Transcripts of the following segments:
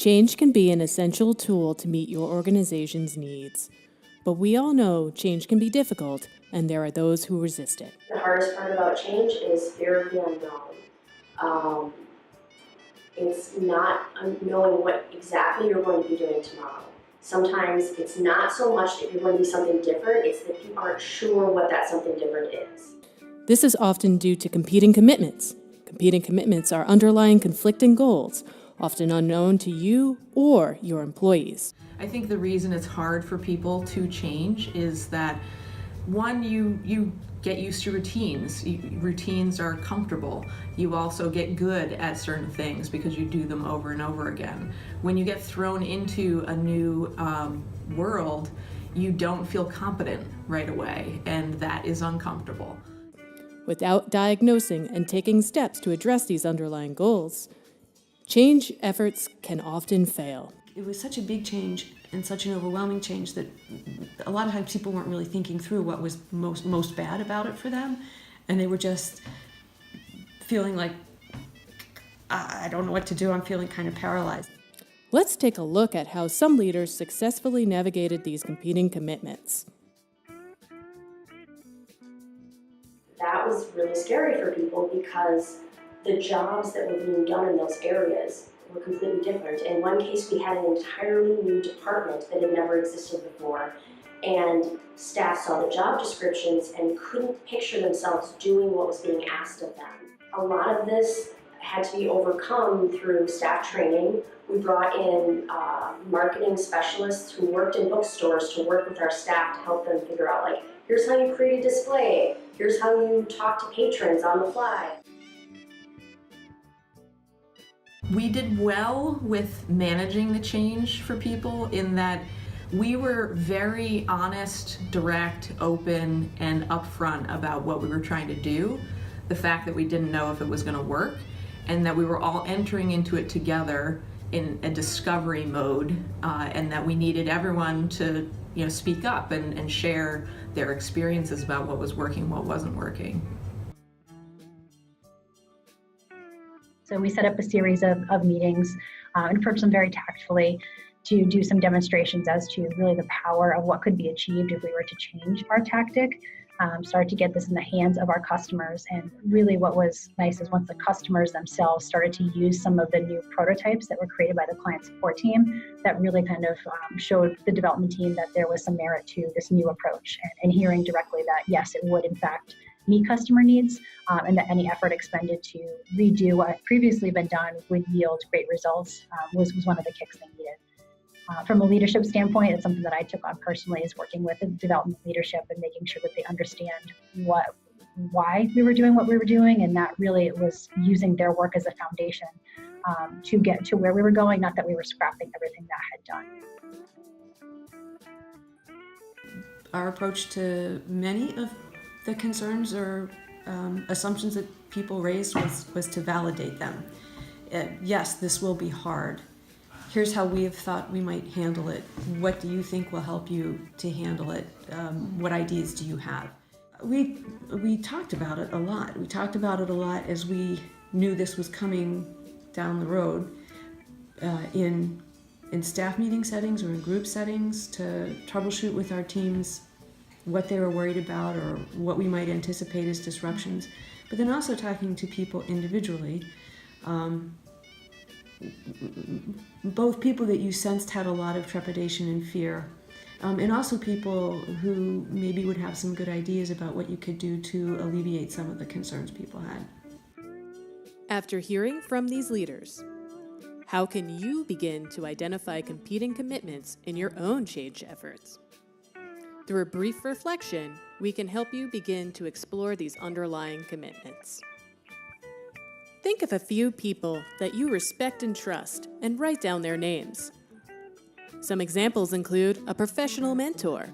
Change can be an essential tool to meet your organization's needs. But we all know change can be difficult, and there are those who resist it. The hardest part about change is fear of the unknown. It's not knowing what exactly you're going to be doing tomorrow. Sometimes it's not so much that you're going to be something different, it's that you aren't sure what that something different is. This is often due to competing commitments. Competing commitments are underlying conflicting goals, often unknown to you or your employees. I think the reason it's hard for people to change is that, one, you get used to routines. Routines are comfortable. You also get good at certain things because you do them over and over again. When you get thrown into a new world, you don't feel competent right away, and that is uncomfortable. Without diagnosing and taking steps to address these underlying goals, change efforts can often fail. It was such a big change and such an overwhelming change that a lot of times people weren't really thinking through what was most bad about it for them, and they were just feeling like, I don't know what to do, I'm feeling kind of paralyzed. Let's take a look at how some leaders successfully navigated these competing commitments. That was really scary for people because the jobs that were being done in those areas were completely different. In one case, we had an entirely new department that had never existed before, and staff saw the job descriptions and couldn't picture themselves doing what was being asked of them. A lot of this had to be overcome through staff training. We brought in marketing specialists who worked in bookstores to work with our staff to help them figure out, like, here's how you create a display, here's how you talk to patrons on the fly. We did well with managing the change for people in that we were very honest, direct, open, and upfront about what we were trying to do, the fact that we didn't know if it was going to work, and that we were all entering into it together in a discovery mode, and that we needed everyone to speak up and share their experiences about what was working, what wasn't working. So we set up a series of meetings and approached them very tactfully to do some demonstrations as to really the power of what could be achieved if we were to change our tactic, start to get this in the hands of our customers. And really what was nice is once the customers themselves started to use some of the new prototypes that were created by the client support team, that really kind of showed the development team that there was some merit to this new approach, and hearing directly that yes, it would in fact meet customer needs, and that any effort expended to redo what had previously been done would yield great results was one of the kicks they needed. From a leadership standpoint, it's something that I took on personally, is working with the development leadership and making sure that they understand why we were doing what we were doing, and that really it was using their work as a foundation to get to where we were going, not that we were scrapping everything that had done. Our approach to many of the concerns or assumptions that people raised was to validate them. Yes, this will be hard. Here's how we have thought we might handle it. What do you think will help you to handle it? What ideas do you have? We talked about it a lot. We talked about it a lot as we knew this was coming down the road in staff meeting settings or in group settings, to troubleshoot with our teams what they were worried about or what we might anticipate as disruptions, but then also talking to people individually, both people that you sensed had a lot of trepidation and fear, and also people who maybe would have some good ideas about what you could do to alleviate some of the concerns people had. After hearing from these leaders, how can you begin to identify competing commitments in your own change efforts? Through a brief reflection, we can help you begin to explore these underlying commitments. Think of a few people that you respect and trust and write down their names. Some examples include a professional mentor,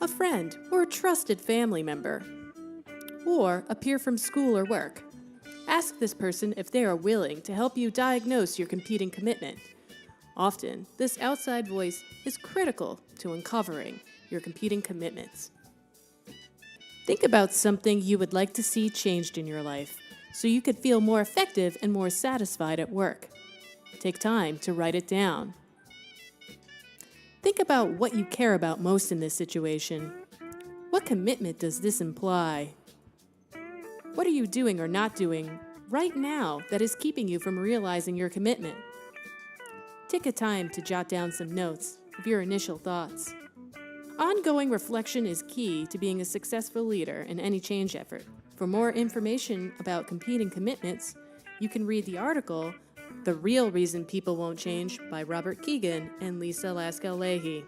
a friend or a trusted family member, or a peer from school or work. Ask this person if they are willing to help you diagnose your competing commitment. Often, this outside voice is critical to uncovering your competing commitments. Think about something you would like to see changed in your life so you could feel more effective and more satisfied at work. Take time to write it down. Think about what you care about most in this situation. What commitment does this imply? What are you doing or not doing right now that is keeping you from realizing your commitment? Take a time to jot down some notes of your initial thoughts. Ongoing reflection is key to being a successful leader in any change effort. For more information about competing commitments, you can read the article, The Real Reason People Won't Change by Robert Keegan and Lisa Laskell-Leahy.